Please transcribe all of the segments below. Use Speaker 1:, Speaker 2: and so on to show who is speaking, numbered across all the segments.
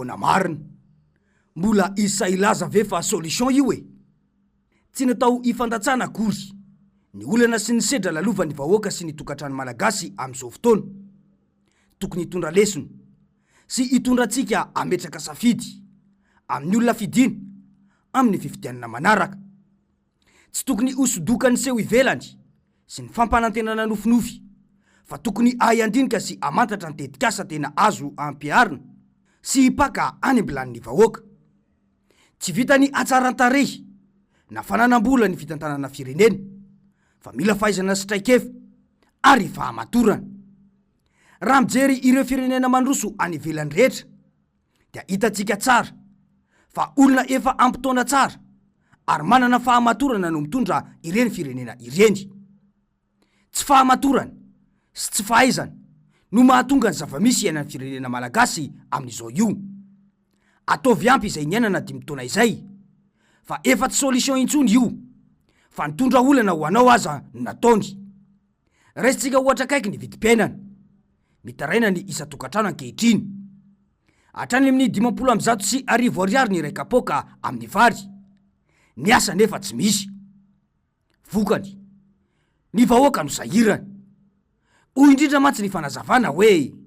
Speaker 1: Ahoana Marina Mbola Hisy Sahy Hilaza ve fa solution io e. Tsy natao ifandatsana akory ny olana sy ny sedra lalovan'ny vahoaka sy ny tokantrano malagasy amin'izao fotoana. Tokony hitondra lesona sy hitondrantsika ametraka safidy amin'ny olona fidina amin'ny fifidianana manaraka. Tsy tokony hosodokany seho ivelany sy ny fampanantenana nofinofy, fa tokony ahiandinika sy amantatra ny tetikasa tena azo ampiarina sy hipaka any ambilan'ny vahoaka. Tsy vitany atsaran-tarehy na fananam-bola ny fitantanana firenena, fa mila fahaizana sy traikefa ary fahamatorana. Raha mijery ireo firenena mandroso any ivelany rehetra dia hitantsika tsara fa olona efa ampitoana tsara ary manana fahamatorana no mitondra ireny firenena ireny. Tsy fahamatorana sy tsy fahaizana no mahatonga ny zava-misy iainan'ny firenena malagasy amin'izao io. Ataovy ampy izay niainana 5 taona izay, fa efa tsy solution intsony io, fa nitondra olana ho anao aza no nataony. Raisitsika ohatra kaiky ny vidim-piainana, mitaraina ny isa-tokantrano ankehitriny. Hatrany amin'ny 50,100 ariary ny ray kapoaka amin'ny vary. Ny asa nefa tsy misy. Vokany, ny vahoaka no sahirana. Hoy indrindra mantsy ny fanazavana hoe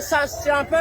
Speaker 2: ça se tient un peu.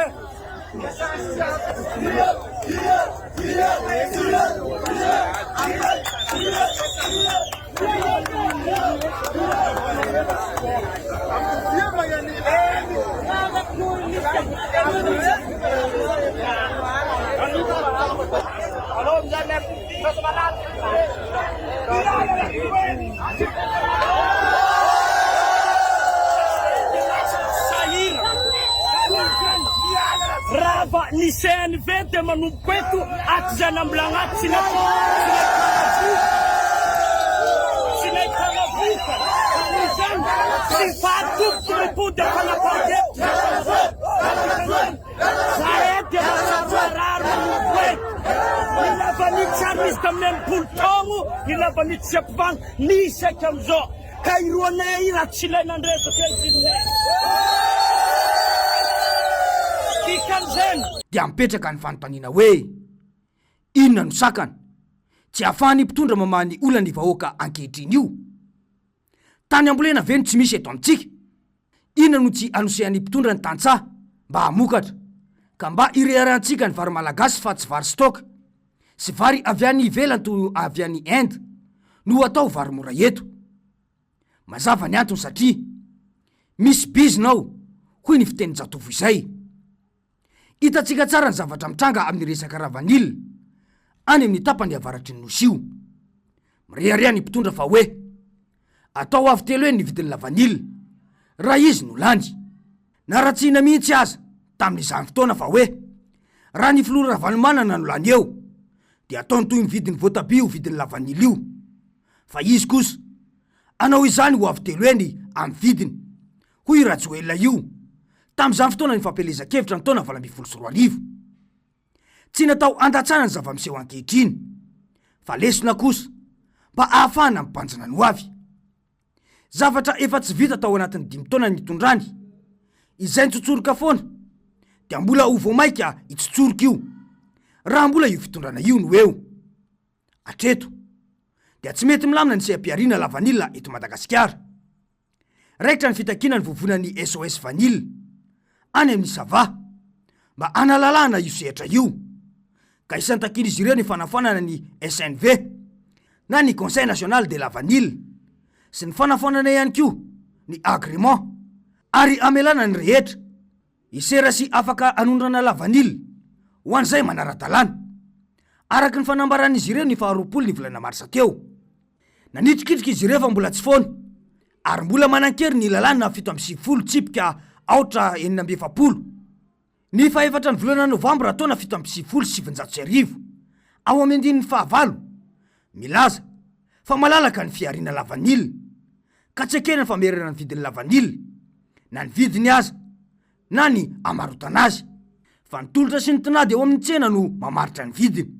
Speaker 2: Rava niseny vete manompo eto aty zay nambolagna aty tsy naitanavuka izany tsy fahatomboky mipody afanapandety zarety masafararo manompo eto nilavanitsy ary misy tamin'ny 10 taogno nilavanitsy sy ampivagna nisy aiky amizao ka iroanay raha tsy ilainandresaka ezinay.
Speaker 1: Dia mipetraka ny fanontaniana hoe inona no sakana tsy ahafahany mpitondra mamany olana ny vahoaka ankehitriny io. Tany ambolena ve no tsy misy eto amintsika? Inona no tsy anosehany mpitondra ny tantsaha mba hamokatra ka mba ireharantsika ny vary malagasy fa tsy vary stoka sy vary avy any ivelany to avy any Inde no atao vary mora eto? Mazava ny antony satria misy bizinao hoy ny fiteny jatovo izay. Hitantsika tsara ny zavatra mitranga amin'ny resaka ravanila any amin'ny tapany avaratry ny nosy io. Mireharea ny mpitondra fa hoe atao avy telo ny vidin'ny lavanila raha izy no lany. Naratsiana mihitsy aza tamin'izany fotoana fa hoe raha ny filora ravanomanana no lany eo dia ataony toy ny vidin'ny voatabia ho vidin'ny lavanila io. Fa izy kosa anao izany ho avy telo amin'ny vidiny hoy Rajoelina io tamin'izany fotoana ny fampelezan-kevitra ny taona 2024. Tsy natao andatsana ny zava-miseho ankehitriny, fa lesona kosa mba ahafahana mibanjana ny ho avy. Zavatra efa tsy vita tao anatin'ny 5 taona nitondrany, izay nitsotsoroka foana, dia mbola ho vao maika itsotsoroka io, raha mbola io fitondrana io no eo. Atreto dia tsy mety milamina ny seha-piarina la vanilla eto Madagasikara. Raikitra ny fitakiana ny vovonan'ny SOS Vanille any amin'ny Sava mba analalana io sehatra io, ka isan'ny takiana izy ireo ny fanafanana ny SNV na ny Conseil National de la Vanille sy ny fanafanana ihany koa ny agrément, ary amelana ny rehetra isera sy afaka anondrana la vanille ho an'izay manara-dalàna araky ny fanambaran'izy ireo ny 20 ny volana marsa teo. Nanitrikitrika izy ireo fa mbola tsy foana, ary mbola manan-kery ny lalàna 7 tsipika aotra 970. Ny 4 ny volana novambra taona 770 ao amin'ny andininy 9 milaza fa malalaka ny fiarina la vanille, ka tsy ekena ny famerana ny vidiny la vanille na ny vidiny aza na ny amarotana azy, fa ny tolotra sy ny tinady eo amin'ny tsena no mamaritra ny vidiny.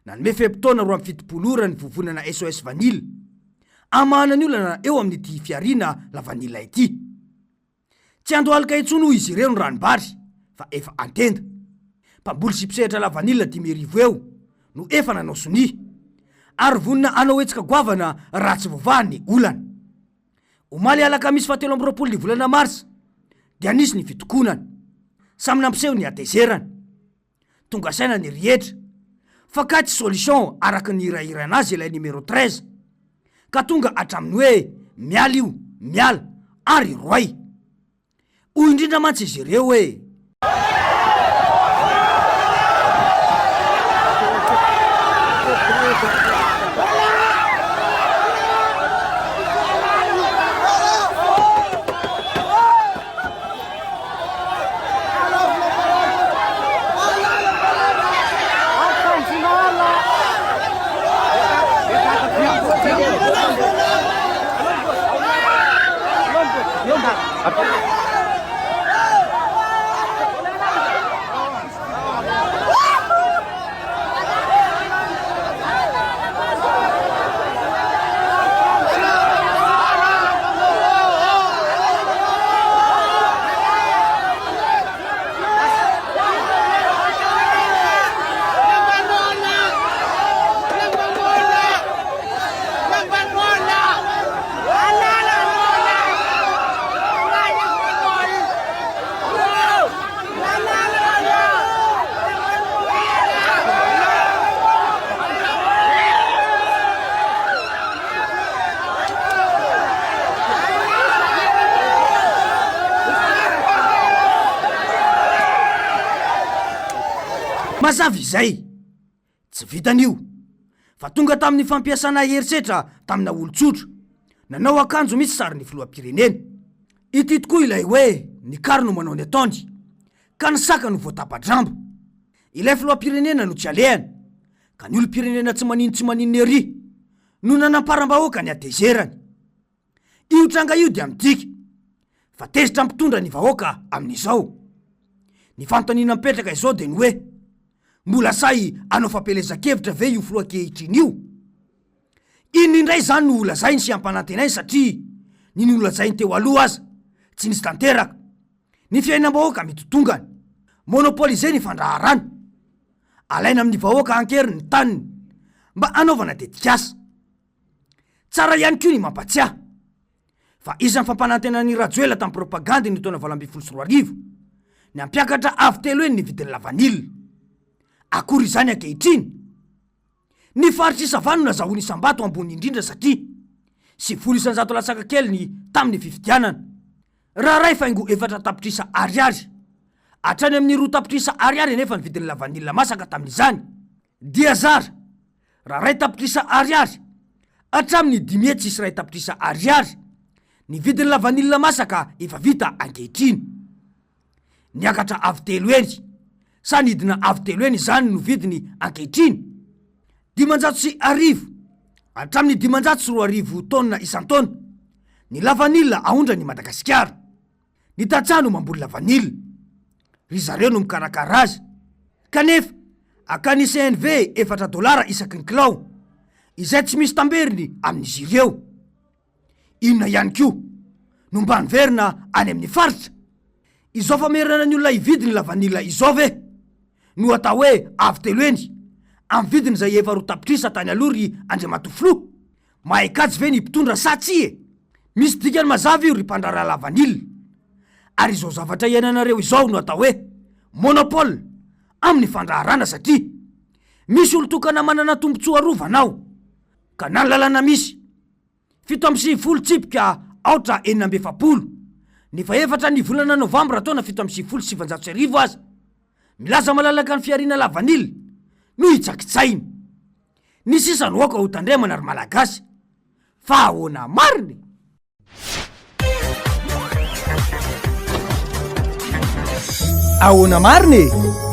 Speaker 1: Nanome feptaona 27 ora ny vovonana SOS Vanille amahana ny olana eo amin'ity fiarina la vanille ity. Tsy andohalika intsony izy ireo ny ranombary fa efa antenda. Mpamboly sy mpisehatra la vanille 10,000 eo no efa nanao soni, ary vonina anao etsika goavana raha tsy voavahan'ny olana. Omaly alakamisy 17 ny volana marsa dia nisy ny fitokonana, samy nampiseho ny atezerana. Tonga saina ny rehetra fa ka tsy solution araky ny irahirana azy ilay numéro 13, ka tonga atramin'ny hoe miala io, miala ary roay. Hoy indrindra mantsy izy ireo hoe mazava izay tsy vitan'io, fa tonga tamin'ny fampiasana herisetra tamina olon-tsotra, nanao akanjo misy sarin'ny filoham-pirenena. Ity tokoa ilay hoe ny kary no manao ny ataony, ka ny saka no voatapa-drambo. Ilay filoham-pirenena no tsy alehany, ka ny olom-pirenena tsy maninony ery no nanamparam-bahoaka ny atezerany. Io tranga io dia midika fa tezitra mpitondra ny vahoaka amin'izao. Ny fanontaniana mipetraka izao dia ny hoe Mbola Sahy anao fampelezan-kevitra ve io filoha-kehitriny io? Iny indray zany no lazainy sy ampanantenainy satria ny nolazainy teo aloha aza tsy nisy tanteraka. Ny fiainam-bahoaka mitotongany, monopolize ny fandraharana, alaina amin'ny vahoaka ankery ny taniny mba anaovana tetikasa. Tsara ihany koa ny mampatsiahy fa isan'ny fampanantenan'ny rajoela tamin'ny propagande ny taona 2014 ny ampiakatra avy telo eny ny vidiny la vanille. Akory izany ankehitriny? Ny faritsy Savano nazahoany Sambato ambony indrindra satria 900 latsaka kely ny tamin'ny fifidianana. Raha ray faingo 4 tapitrisa ariary hatrany amin'ny 2 tapitrisa ariary nefa ny vidiny la vanille masaka tamin'izany. Dia zara raha ray tapitrisa ariary hatramin'ny 10 tapitrisa ariary ny vidiny la vanille masaka efa vita ankehitriny. Niakatra avy telo eny sa nidina avy telo eny zany no vidiny ankehitriny. 500 hatramin'ny 500 taonina isan-taona ny la vanille ahondra ny Madagasikara. Ny tantsaha no mamboly la vanille, ry zareo no mikarakara azy, kanefa akany CNV $4 isaky ny kilao, izay tsy misy tamberiny amin'izy ireo. Inona ihany koa no mba niverina any amin'ny faritra. Izao famerana ny olona hividiny la vanila izao ve no atao hoe avy telo eny amin'ny vidiny zay efa roa tapitrisa tany alory Andriamatofilo. Mahaikajy ve ny mpitondra sa tsy e? Misy dikany mazava io ry mpandrara la vanila. Ary izao zavatra iainanareo izao no atao hoe monopole amin'ny fandraharana, satria misy olo tokana manana tombotsoa arovanao ka na ny lalana misy 7 tsipika aotra 900 ny faefatra ny volana novambra taona 7 aza milaza malalaka ny fiarina la vanila no hitsakitsainy. Ny sisa no oka ho tandremana ry malagasy fa ahoana mariny.
Speaker 3: Ahoana mariny